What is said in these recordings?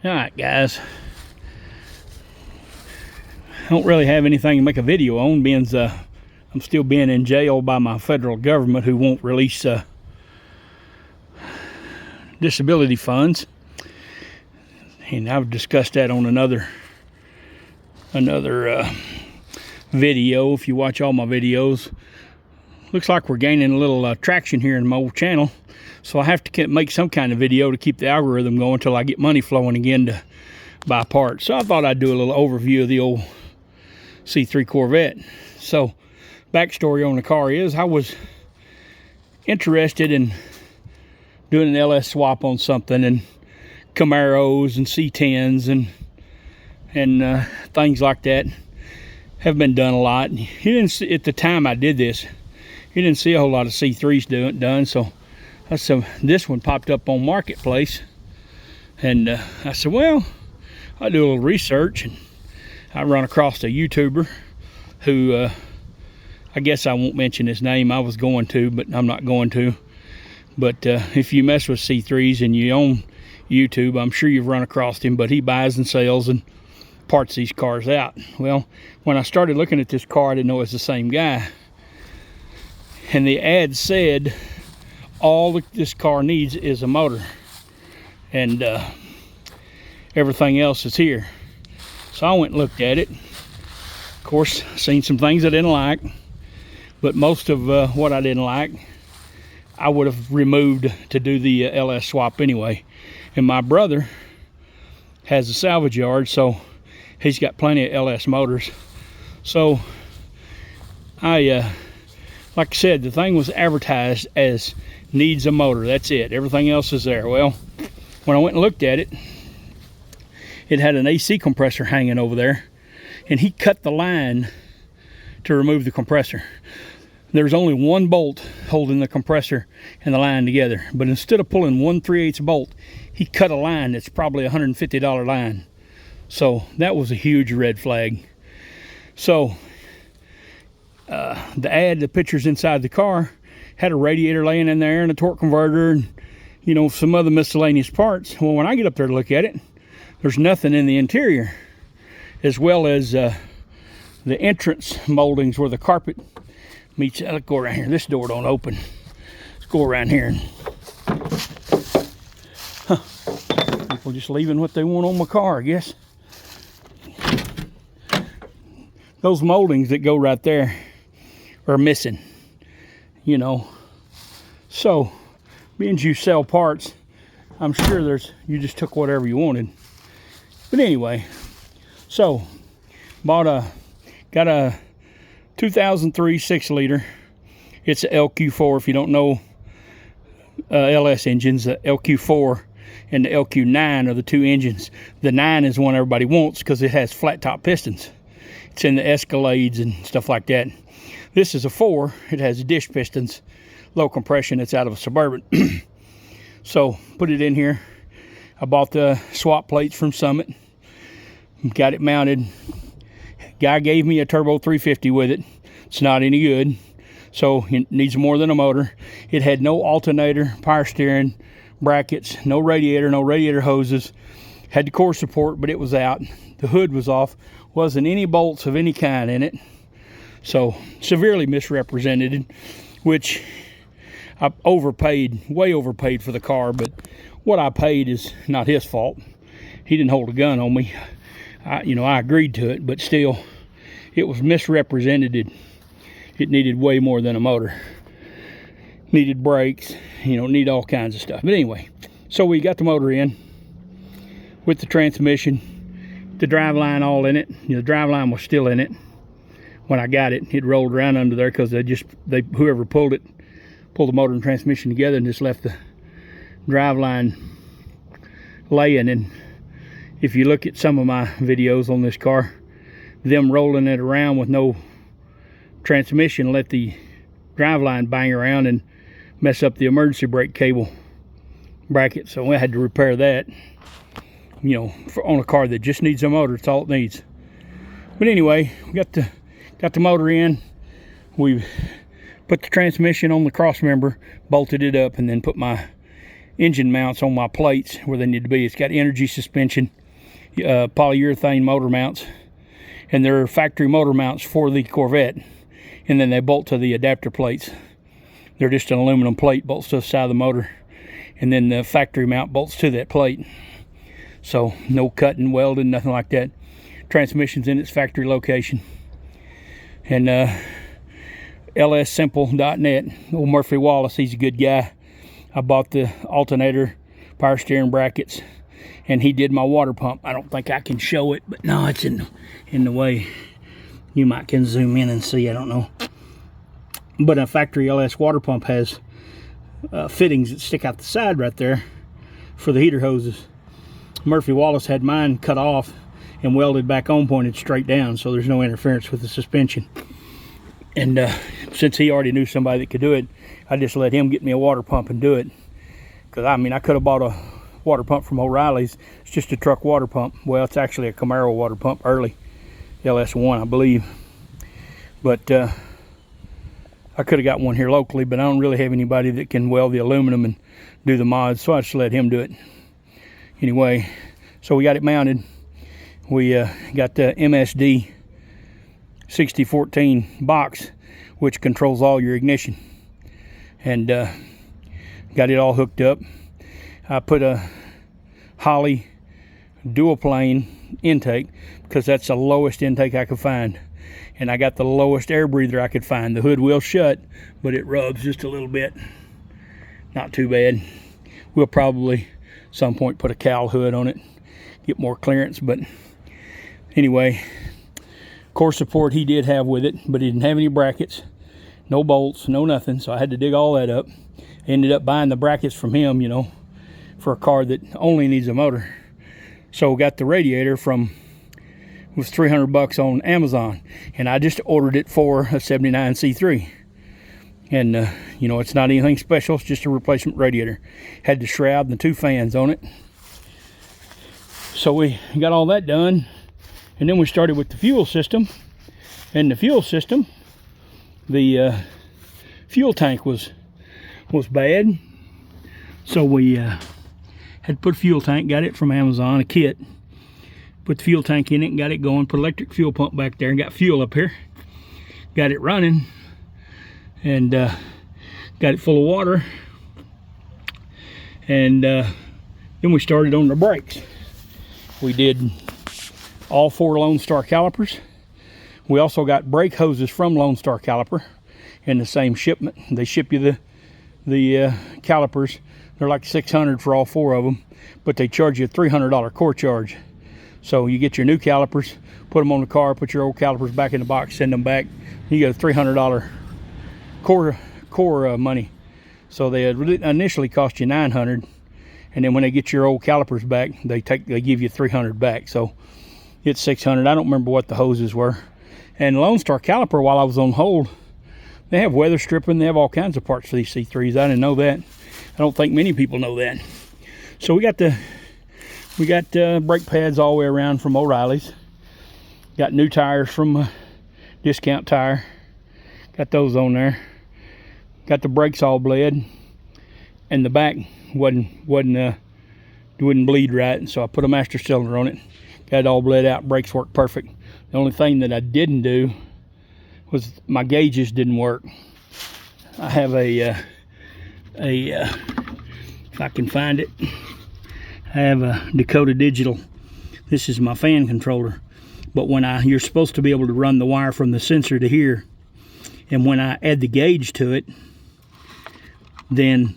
Alright guys, I don't really have anything to make a video on, being I'm still being in jail by my federal government, who won't release disability funds. And I've discussed that on another video. If you watch all my videos, looks like we're gaining a little traction here in my old channel, so I have to make some kind of video to keep the algorithm going until I get money flowing again to buy parts. So I thought I'd do a little overview of the old C3 Corvette. So backstory on the car is I was interested in doing an LS swap on something, and Camaros and C10s and things like that have been done a lot. You didn't see, at the time I did this, you didn't see a whole lot of C3s done, so this one popped up on Marketplace, and I said, well, I'll do a little research, and I run across a YouTuber who I guess I won't mention his name. I was going to, but I'm not going to. But if you mess with C3s and you own YouTube, I'm sure you've run across him, but he buys and sells and parts these cars out. Well, when I started looking at this car, I didn't know it was the same guy. And the ad said all this car needs is a motor, and everything else is here. So I went and looked at it. Of course, seen some things I didn't like, but most of what I didn't like, I would have removed to do the LS swap anyway. And my brother has a salvage yard, so he's got plenty of LS motors. So I like I said, the thing was advertised as needs a motor. That's it. Everything else is there. Well, when I went and looked at it, it had an AC compressor hanging over there, and he cut the line to remove the compressor. There's only one bolt holding the compressor and the line together, but instead of pulling 1/3 bolt, he cut a line that's probably a $150 line. So that was a huge red flag. So the ad, the pictures inside the car, had a radiator laying in there and a torque converter and, you know, some other miscellaneous parts. Well, when I get up there to look at it, there's nothing in the interior, as well as the entrance moldings where the carpet meets. Let's go around here. This door don't open. Let's go around here. People just leaving what they want on my car, I guess. Those moldings that go right there are missing, you know. So being you sell parts, I'm sure you just took whatever you wanted. But anyway, so got a 2003 6-liter. It's a LQ4. If you don't know LS engines, the LQ4 and the LQ9 are the two engines. The 9 is one everybody wants because it has flat top pistons. It's in the Escalades and stuff like that. This is a 4. It has dish pistons, low compression. It's out of a Suburban. So put it in here. I bought the swap plates from Summit, got it mounted. Guy gave me a turbo 350 with it. It's not any good, so it needs more than a motor. It had no alternator, power steering, brackets, no radiator hoses. Had the core support, but it was out. The hood was off. Wasn't any bolts of any kind in it. So severely misrepresented, which I overpaid, way overpaid for the car, but what I paid is not his fault. He didn't hold a gun on me. I agreed to it, but still, it was misrepresented. It needed way more than a motor. Needed brakes, need all kinds of stuff. But anyway, so we got the motor in with the transmission, the driveline all in it. The driveline was still in it when I got it. It rolled around under there because whoever pulled the motor and transmission together and just left the driveline laying. And if you look at some of my videos on this car, them rolling it around with no transmission let the driveline bang around and mess up the emergency brake cable bracket. So I had to repair that, on a car that just needs a motor. It's all it needs. But anyway, we got the motor in. We put the transmission on the cross member, bolted it up, and then put my engine mounts on my plates where they need to be. It's got energy suspension, polyurethane motor mounts, and they're factory motor mounts for the Corvette, and then they bolt to the adapter plates. They're just an aluminum plate, bolts to the side of the motor, and then the factory mount bolts to that plate. So no cutting, welding, nothing like that. Transmission's in its factory location. And lssimple.net, old Murphy Wallace, he's a good guy. I bought the alternator, power steering brackets, and he did my water pump. I don't think I can show it, but no, it's in the way. You might can zoom in and see, I don't know. But a factory LS water pump has fittings that stick out the side right there for the heater hoses. Murphy Wallace had mine cut off and welded back on, pointed straight down, so there's no interference with the suspension. And since he already knew somebody that could do it, I just let him get me a water pump and do it. Because I mean, I could have bought a water pump from O'Reilly's. It's just a truck water pump. Well, it's actually a Camaro water pump, early LS1, I believe. But I could have got one here locally, but I don't really have anybody that can weld the aluminum and do the mods, so I just let him do it. Anyway, so we got it mounted. We got the MSD 6014 box, which controls all your ignition, and got it all hooked up. I put a Holley dual plane intake because that's the lowest intake I could find, and I got the lowest air breather I could find. The hood will shut, but it rubs just a little bit. Not too bad. We'll probably some point put a cowl hood on it, get more clearance. But anyway, core support he did have with it, but he didn't have any brackets, no bolts, no nothing, so I had to dig all that up. Ended up buying the brackets from him, you know, for a car that only needs a motor. So got the radiator from, it was 300 bucks on Amazon, and I just ordered it for a 79 C3. And you know, it's not anything special, it's just a replacement radiator. Had the shroud and the 2 fans on it. So we got all that done, and then we started with the fuel system. And the fuel system, the fuel tank was bad, so we had to put a fuel tank. Got it from Amazon, a kit. Put the fuel tank in it and got it going. Put electric fuel pump back there and got fuel up here. Got it running, and got it full of water. And then we started on the brakes. We did all 4 Lone Star calipers. We also got brake hoses from Lone Star Caliper in the same shipment. They ship you the calipers. They're like $600 for all 4 of them, but they charge you a $300 core charge. So you get your new calipers, put them on the car, put your old calipers back in the box, send them back. You get a $300 core money. So they initially cost you $900, and then when they get your old calipers back, they give you $300 back. So it's $600. I don't remember what the hoses were. And Lone Star Caliper, while I was on hold, they have weather stripping. They have all kinds of parts for these C3s. I didn't know that. I don't think many people know that. So we got brake pads all the way around from O'Reilly's. Got new tires from Discount Tire. Got those on there. Got the brakes all bled, and the back wouldn't bleed right. So I put a master cylinder on it. Got it all bled out. Brakes work perfect. The only thing that I didn't do was my gauges didn't work. I have if I can find it, I have a Dakota Digital. This is my fan controller. But when you're supposed to be able to run the wire from the sensor to here, and when I add the gauge to it, then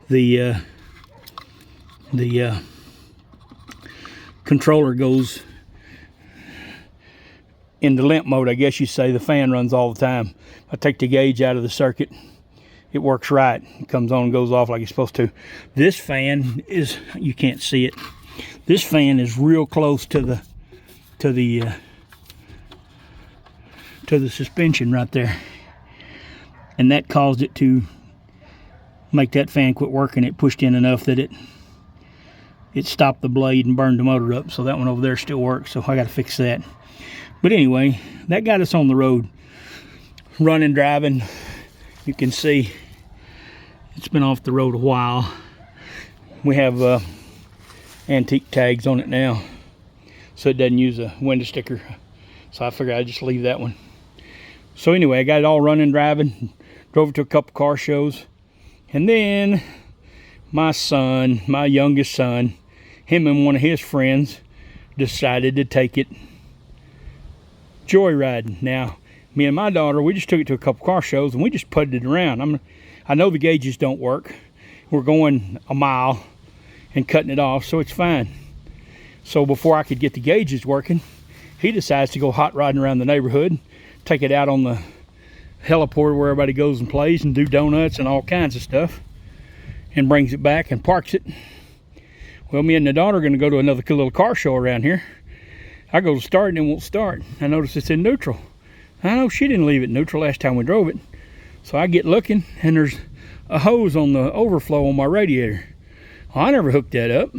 the controller goes into limp mode, I guess you say. The fan runs all the time. I take the gauge out of the circuit, it works right. It comes on and goes off like it's supposed to. This fan is, you can't see it, this fan is real close to the suspension right there, and that caused it to make that fan quit working. It pushed in enough that it stopped the blade and burned the motor up. So that one over there still works, so I got to fix that. But anyway, that got us on the road, running, driving. You can see it's been off the road a while. We have antique tags on it now, so it doesn't use a window sticker. So I figured I'd just leave that one. So anyway, I got it all running, driving, drove it to a couple car shows, and then my son, my youngest son, him and one of his friends decided to take it joyriding. Now, me and my daughter, we just took it to a couple car shows and we just putted it around. I know the gauges don't work. We're going a mile and cutting it off, so it's fine. So before I could get the gauges working, he decides to go hot rodding around the neighborhood, take it out on the heliport where everybody goes and plays and do donuts and all kinds of stuff, and brings it back and parks it. Well, me and the daughter are going to go to another little car show around here. I go to start and it won't start. I notice it's in neutral. I know she didn't leave it neutral last time we drove it. So I get looking and there's a hose on the overflow on my radiator. Well, I never hooked that up.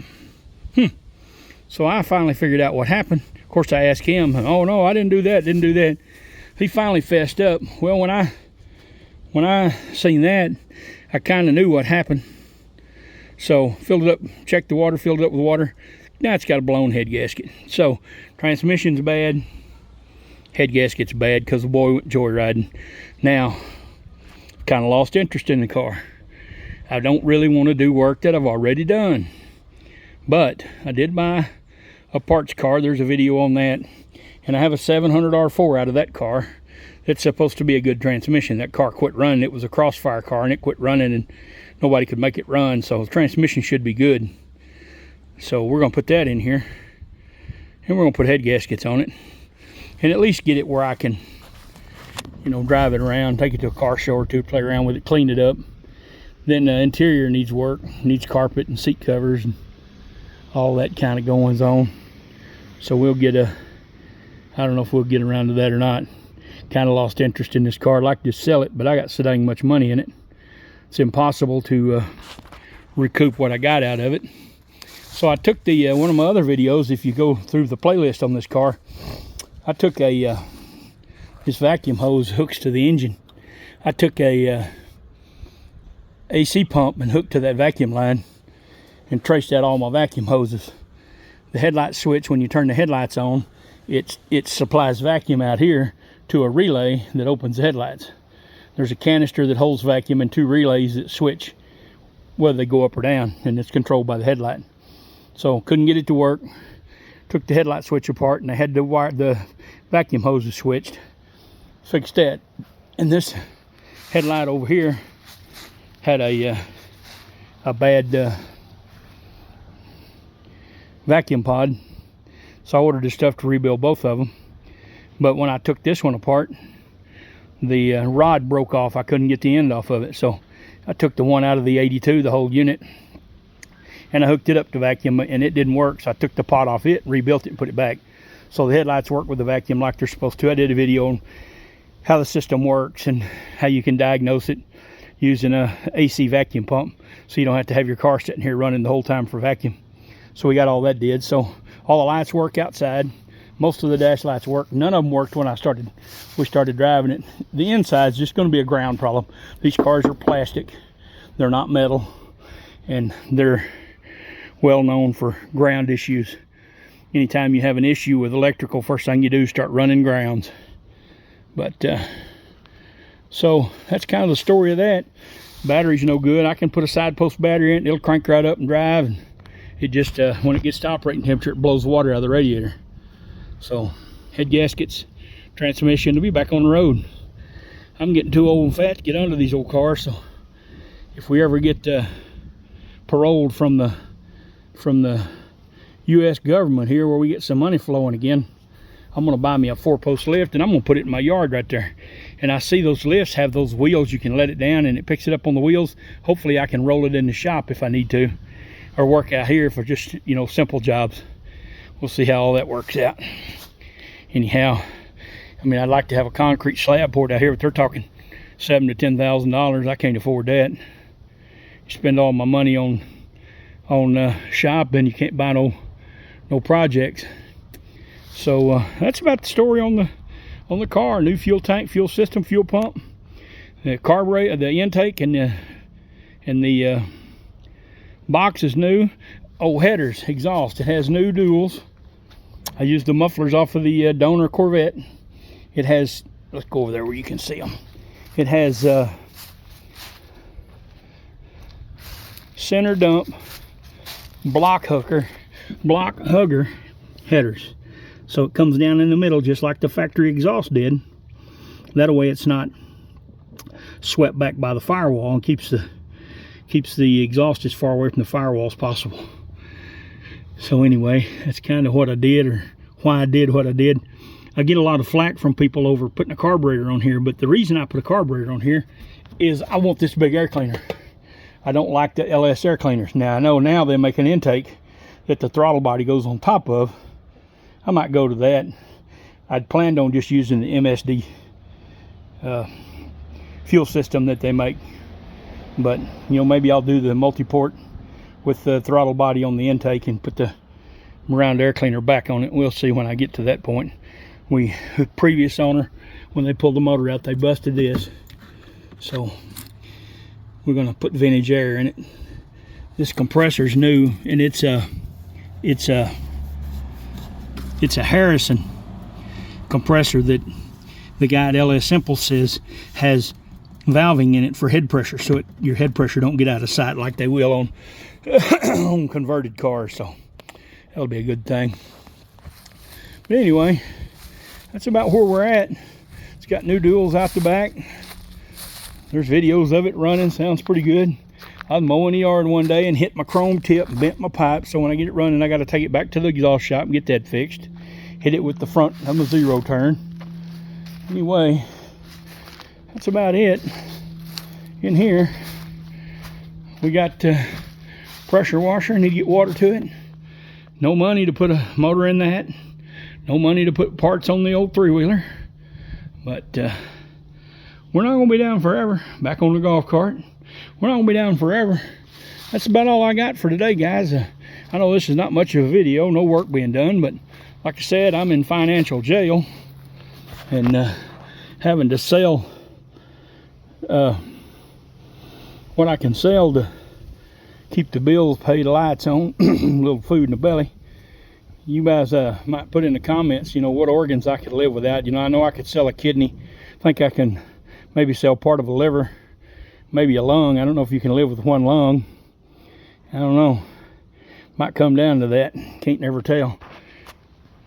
So I finally figured out what happened. Of course, I asked him, oh no, I didn't do that, He finally fessed up. Well, when I seen that, I kind of knew what happened. So filled it up, checked the water, filled it up with water. Now it's got a blown head gasket. So transmission's bad, head gasket's bad because the boy went joyriding. Now, kind of lost interest in the car. I don't really want to do work that I've already done. But I did buy a parts car. There's a video on that. And I have a 700 R4 out of that car. It's supposed to be a good transmission. That car quit running. It was a crossfire car and it quit running and nobody could make it run. So the transmission should be good. So we're going to put that in here. And we're going to put head gaskets on it. And at least get it where I can, drive it around, take it to a car show or two, play around with it, clean it up. Then the interior needs work, needs carpet and seat covers and all that kind of goings on. So we'll get I don't know if we'll get around to that or not. Kind of lost interest in this car. I'd like to sell it, but I got so dang much money in it. It's impossible to recoup what I got out of it. So I took the one of my other videos, if you go through the playlist on this car, I took this vacuum hose hooks to the engine. I took a AC pump and hooked to that vacuum line and traced out all my vacuum hoses. The headlight switch, when you turn the headlights on, it supplies vacuum out here to a relay that opens the headlights. There's a canister that holds vacuum and two relays that switch whether they go up or down, and it's controlled by the headlight. So couldn't get it to work. Took the headlight switch apart and I had to wire the vacuum hoses switched. Fixed that. And this headlight over here had a bad vacuum pod. So I ordered this stuff to rebuild both of them. But when I took this one apart, the rod broke off. I couldn't get the end off of it. So I took the one out of the 82, the whole unit, and I hooked it up to vacuum, and it didn't work. So I took the pot off it, rebuilt it, and put it back. So the headlights work with the vacuum like they're supposed to. I did a video on how the system works and how you can diagnose it using a AC vacuum pump, so you don't have to have your car sitting here running the whole time for vacuum. So we got all that did. So all the lights work outside. Most of the dash lights work. None of them worked when we started driving it. The inside's just going to be a ground problem. These cars are plastic. They're not metal, and they're well known for ground issues. Anytime you have an issue with electrical, first thing you do is start running grounds. But so that's kind of the story of that. Battery's no good. I can put a side post battery in it. It'll crank right up and drive, and it just when it gets to operating temperature, it blows the water out of the radiator. So head gaskets, transmission, to be back on the road. I'm getting too old and fat to get under these old cars, so if we ever get paroled from the U.S. government here, where we get some money flowing again, I'm going to buy me a 4-post lift, and I'm going to put it in my yard right there. And I see those lifts have those wheels. You can let it down and it picks it up on the wheels. Hopefully I can roll it in the shop if I need to, or work out here for just, simple jobs. We'll see how all that works out. Anyhow, I mean, I'd like to have a concrete slab poured out here, but they're talking $7,000 to $10,000. I can't afford that. You spend all my money on shop, and you can't buy no projects. So that's about the story on the car. New fuel tank, fuel system, fuel pump, the carburetor, the intake, and the Box is new. Oh, headers, exhaust. It has new duals. I used the mufflers off of the donor Corvette. It has, let's go over there where you can see them. It has center dump, block hugger headers. So it comes down in the middle just like the factory exhaust did. That way it's not swept back by the firewall and keeps the exhaust as far away from the firewall as possible. So anyway, that's kind of what I did, or why I did what I did. I get a lot of flack from people over putting a carburetor on here, but the reason I put a carburetor on here is I want this big air cleaner. I don't like the LS air cleaners. Now I know now they make an intake that the throttle body goes on top of. I might go to that. I'd planned on just using the MSD fuel system that they make, but you know, maybe I'll do the multi-port with the throttle body on the intake and put the round air cleaner back on it. We'll see when I get to that point. The previous owner, when they pulled the motor out, they busted this, so we're going to put vintage air in it. This compressor's new, and it's a Harrison compressor that the guy at LS Simple says has valving in it for head pressure, so your head pressure don't get out of sight like they will on on converted cars. So that'll be a good thing. But anyway, that's about where we're at. It's got new duals out the back. There's videos of it running. Sounds pretty good. I was mowing the yard one day and hit my chrome tip and bent my pipe, so when I get it running I got to take it back to the exhaust shop and get that fixed. Hit it with the front of the zero turn. Anyway, that's about it. In here we got pressure washer. Need to get water to it. No money to put a motor in that. No money to put parts on the old three-wheeler. But we're not going to be down forever. Back on the golf cart. We're not going to be down forever. That's about all I got for today, guys. I know this is not much of a video. No work being done. But like I said, I'm in financial jail. And having to sell what I can sell to keep the bills paid, lights on, a little food in the belly. You guys might put in the comments, you know, what organs I could live without. You know I could sell a kidney. I think I can maybe sell part of a liver, maybe a lung. I don't know if you can live with one lung. I don't know. Might come down to that. Can't never tell.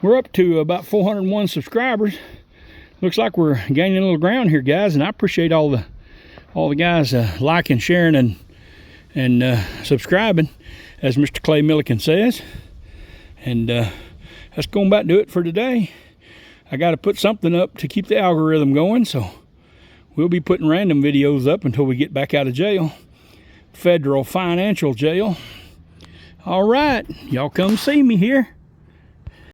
We're up to about 401 subscribers. Looks like we're gaining a little ground here, guys, and I appreciate all the guys liking, sharing, and subscribing, as Mr. Clay Milliken says. And that's going to about do it for today. I got to put something up to keep the algorithm going, so we'll be putting random videos up until we get back out of jail. Federal financial jail. All right, y'all come see me here.